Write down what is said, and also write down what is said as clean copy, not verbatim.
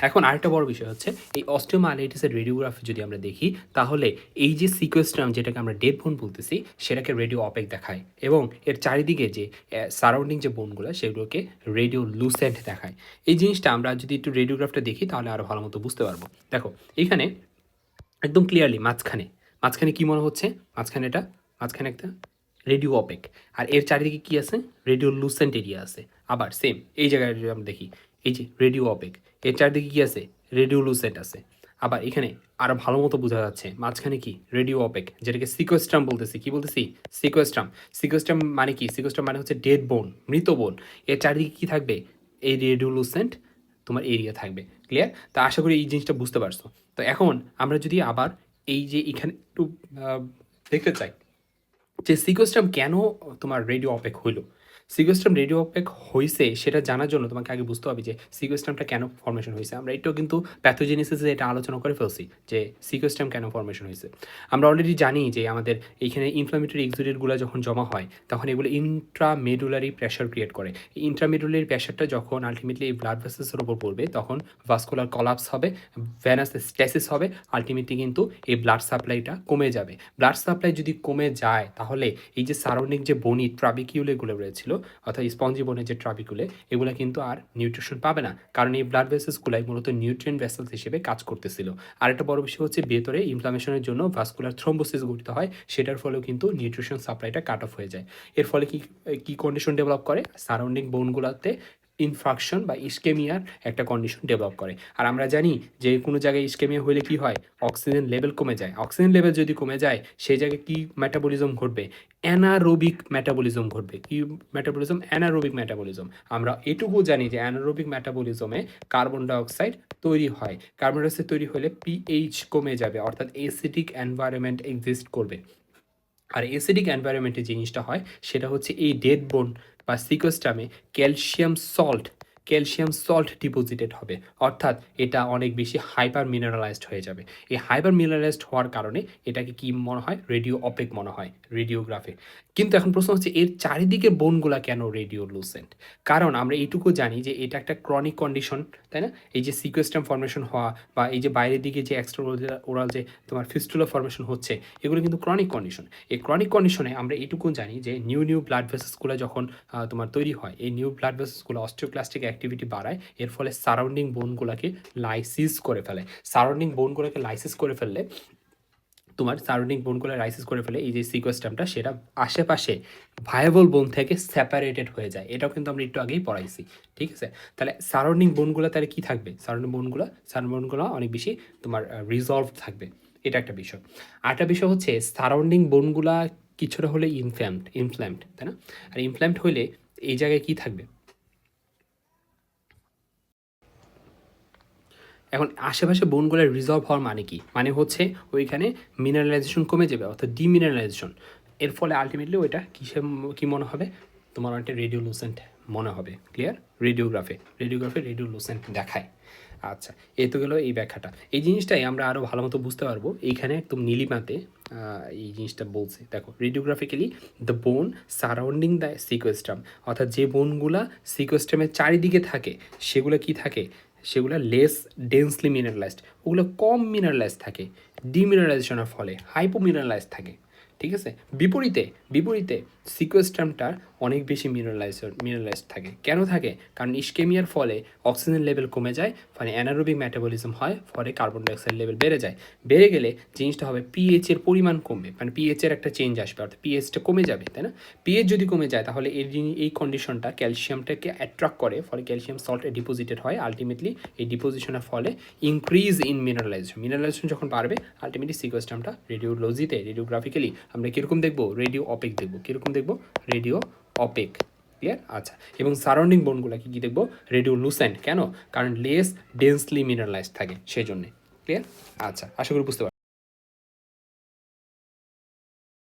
এখন আরেকটা বড় বিষয় হচ্ছে এই অস্টিওমাইলাইটিসের রেডিওগ্রাফি যদি আমরা দেখি তাহলে এই যে সিকোয়েস্ট্রাম যেটাকে আমরা ডেড বোন বলতেছি সেটাকে রেডিও অপেক দেখায় এবং এর চারিদিকে যে সারাউন্ডিং যে বোনগুলো সেগুলোকে রেডিও লুসেন্ট দেখায়। এই জিনিসটা আমরা যদি একটু রেডিওগ্রাফটা দেখি তাহলে আরও ভালো মতো বুঝতে পারবো। দেখো এখানে একদম ক্লিয়ারলি মাঝখানে কি মনে হচ্ছে, মাঝখানে একটা রেডিও অপেক, আর এর চারিদিকে কি আছে, রেডিও লুসেন্ট এরিয়া আছে। আবার সেম এই জায়গায় যদি আমরা দেখি এই যে রেডিও অপেক, এর চারিদিকে কি আছে, রেডিও লুসেন্ট আছে। আবার এখানে আরো ভালো মতো বোঝা যাচ্ছে মাঝখানে কি রেডিও অপেক, যেটাকে সিকোয়েস্ট্রাম বলতেছি। কি বলতেছি? সিকোয়েস্ট্রাম মানে কি? সিকোয়েস্ট্রাম মানে হচ্ছে ডেড বোন, মৃত বোন। এর চারিদিকে কি থাকবে? এই রেডিও লুসেন্ট তোমার এরিয়া থাকবে। ক্লিয়ার? তা আশা করি এই জিনিসটা বুঝতে পারছো। তো এখন আমরা যদি আবার এই যে এখানে একটু দেখতে চাই যে সিকোস্ট্রাম কেন তোমার রেডিও অপেক হইলো, সিকোস্ট্রাম রেডিও অপেক হয়েছে সেটা জানার জন্য তোমাকে আগে বুঝতে হবে যে সিকোস্ট্রামটা কেন ফর্মেশন হয়েছে। আমরা এটাও কিন্তু প্যাথোজেনেসিসে এটা আলোচনা করে ফেলছি যে সিকোস্ট্রাম কেন ফর্মেশন হয়েছে। আমরা অলরেডি জানি যে আমাদের এইখানে ইনফ্লামেটরি এক্সুডেটগুলো যখন জমা হয় তখন এগুলো ইন্ট্রামেডুলারি প্রেশার ক্রিয়েট করে। এই ইন্ট্রামেডুলারি প্রেশারটা যখন আলটিমেটলি এই ব্লাড ভেসেলসের উপর পড়বে তখন ভাস্কুলার কলাপস হবে, ভেনাস স্টেসিস হবে, আলটিমেটলি কিন্তু এই ব্লাড সাপ্লাইটা কমে যাবে। ব্লাড সাপ্লাই যদি কমে যায় তাহলে এই যে সারাউন্ডিং যে বনি ট্রাবিকিউলেগুলো রয়েছিল অর্থাৎ স্পঞ্জি বোনের যে ট্রাবিকুলে, এগুলো কিন্তু আর নিউট্রিশন পাবে না, কারণ এই ব্লাড ভেসেলসগুলাই মূলত নিউট্রিয়েন্ট ভেসেলস হিসেবে কাজ করতেছিল। আর একটা বড় বিষয় হচ্ছে ভেতরে ইনফ্লামেশনের জন্য ভাস্কুলার থ্রম্বোসিস গঠিত হয়, সেটার ফলেও কিন্তু নিউট্রিশন সাপ্লাইটা কাট অফ হয়ে যায়। এর ফলে কি কি কন্ডিশন ডেভেলপ করে? সারাউন্ডিং বোনগুলোতে ইনফ্রাকশন বা ইস্কেমিয়ার একটা কন্ডিশন ডেভেলপ করে। আর আমরা জানি যে কোনো জায়গায় ইস্কেমিয়া হলে কি হয়, অক্সিজেন লেভেল কমে যায়। অক্সিজেন লেভেল যদি কমে যায় সেই জায়গায় কি মেটাবলিজম ঘটবে? অ্যানারোবিক মেটাবলিজম ঘটবে। কি মেটাবলিজম? Anaerobic metabolism. আমরা এটুকু জানি যে অ্যানারোবিক মেটাবলিজমে কার্বন ডাইঅক্সাইড তৈরি হয়। কার্বন ডাইঅক্সাইড তৈরি হলে পিএইচ কমে যাবে, অর্থাৎ অ্যাসিডিক এনভায়রনমেন্ট এক্সিস্ট করবে। আর অ্যাসিডিক এনভায়রনমেন্টে জিনিসটা হয় সেটা হচ্ছে এই ডেড বোন বা সিকোস্টামে ক্যালসিয়াম সল্ট ডিপোজিটেড হবে, অর্থাৎ এটা অনেক বেশি হাইপার মিনারেলাইজড হয়ে যাবে। এই হাইপার মিনারেলাইজড হওয়ার কারণে এটাকে কি মনে হয়? রেডিও অপেক মনে হয় রেডিওগ্রাফে। কিন্তু এখন প্রশ্ন হচ্ছে এর চারিদিকে বোনগুলা কেন রেডিও লুসেন্ট? কারণ আমরা এইটুকু জানি যে এটা একটা ক্রনিক কন্ডিশন, তাই না? এই যে সিকোস্টাম ফর্মেশন হওয়া বা এই যে বাইরের দিকে যে এক্সট্রা ওরাল যে তোমার ফিস্টুলা ফর্মেশন হচ্ছে, এগুলো কিন্তু ক্রনিক কন্ডিশন। এই ক্রনিক কন্ডিশনে আমরা এইটুকু জানি যে নিউ ব্লাড ভেসেসগুলো যখন তোমার তৈরি হয়, এই নিউ ব্লাড ভেসেসগুলো অস্টিওক্লাস্টিক অ্যাক্টিভিটি বাড়ায়, এর ফলে সারাউন্ডিং বোনগুলোকে লাইসিস করে ফেলে। সারাউন্ডিং বোনগুলোকে লাইসিস করে ফেললে তোমার সারাউন্ডিং বোনগুলো লাইসিস করে ফেলে এই যে সিকোস্টামটা, সেটা আশেপাশে ভায়াবল বোন থেকে সেপারেটেড হয়ে যায়। এটাও কিন্তু আমরা একটু আগেই পড়াইছি। ঠিক আছে? তাহলে সারাউন্ডিং বোনগুলো তাহলে কী থাকবে? সারাউন্ডিং বোনগুলো অনেক বেশি তোমার রিজলভ থাকবে। এটা একটা বিষয়। আরেকটা বিষয় হচ্ছে সারাউন্ডিং বোনগুলা কিছুটা হলে ইনফ্ল্যামড, তাই না? আর ইনফ্ল্যামড হইলে এই জায়গায় কী থাকবে? এখন আশেপাশে বোনগুলো রিজলভ হওয়ার মানে কি? মানে হচ্ছে ওইখানে মিনারেলাইজেশন কমে যাবে, অর্থাৎ ডিমিনারেলাইজেশন। এর ফলে আলটিমেটলি ওইটা কী মনে হবে? তোমার অনেকটা রেডিওলুসেন্ট মনে হবে। ক্লিয়ার? রেডিওগ্রাফে রেডিওলুসেন্ট দেখায়। আচ্ছা, এই তো গেলো এই ব্যাখ্যাটা। এই জিনিসটাই আমরা আরও ভালো মতো বুঝতে পারবো এইখানে একদম নীলিমাতে এই জিনিসটা বলছে। দেখো রেডিওগ্রাফিক্যালি দ্য বোন সারাউন্ডিং দ্য সিকোস্টাম, অর্থাৎ যে বোনগুলা সিকোস্টামের চারিদিকে থাকে সেগুলো কি থাকে? সেগুলো লেস ডেন্সলি মিনারেলাইজড, ওগুলো কম মিনারেলাইজড থাকে। ডিমিনারেলাইজেশনের ফলে হাইপোমিনারেলাইজড থাকে। ঠিক আছে? বিপরীতে সিকোস্ট্রামটা অনেক বেশি মিনারেলাইজড থাকে। কেন থাকে? কারণ ইস্কেমিয়ার ফলে অক্সিজেন লেভেল কমে যায়, ফলে অ্যানারোবিক মেটাবলিজম হয়, ফলে কার্বন ডাইঅক্সাইড লেভেল বেড়ে যায়। বেড়ে গেলে জিনিসটা হবে পিএইচ এর পরিমাণ কমবে, মানে পিএইচ এর একটা চেঞ্জ আসবে, অর্থাৎ পিএইচটা কমে যাবে, তাই না? পিএইচ যদি কমে যায় তাহলে এই কন্ডিশনটা ক্যালসিয়ামটাকে অ্যাট্রাক্ট করে, ফলে ক্যালসিয়াম সল্ট ডিপোজিটেড হয়। আলটিমেটলি এই ডিপোজিশনের ফলে ইনক্রিজ ইন মিনারেলাইজেশন যখন বাড়বে, আলটিমেটলি সিকোস্টামটা রেডিওগ্রাফিক্যালি আমরা কীরকম দেখবো? রেডিও অপেক দেখবো। কীরকম দেখবো? Radio opaque. ক্লিয়ার? আচ্ছা, এবং সারাউন্ডিং বোনগুলো কী দেখবো? Radio Lucent. কেন? কারণ লেস ডেন্সলি মিনারেলাইজড থাকে সেই জন্যে। ক্লিয়ার? আচ্ছা, আশা করি বুঝতে পারছি।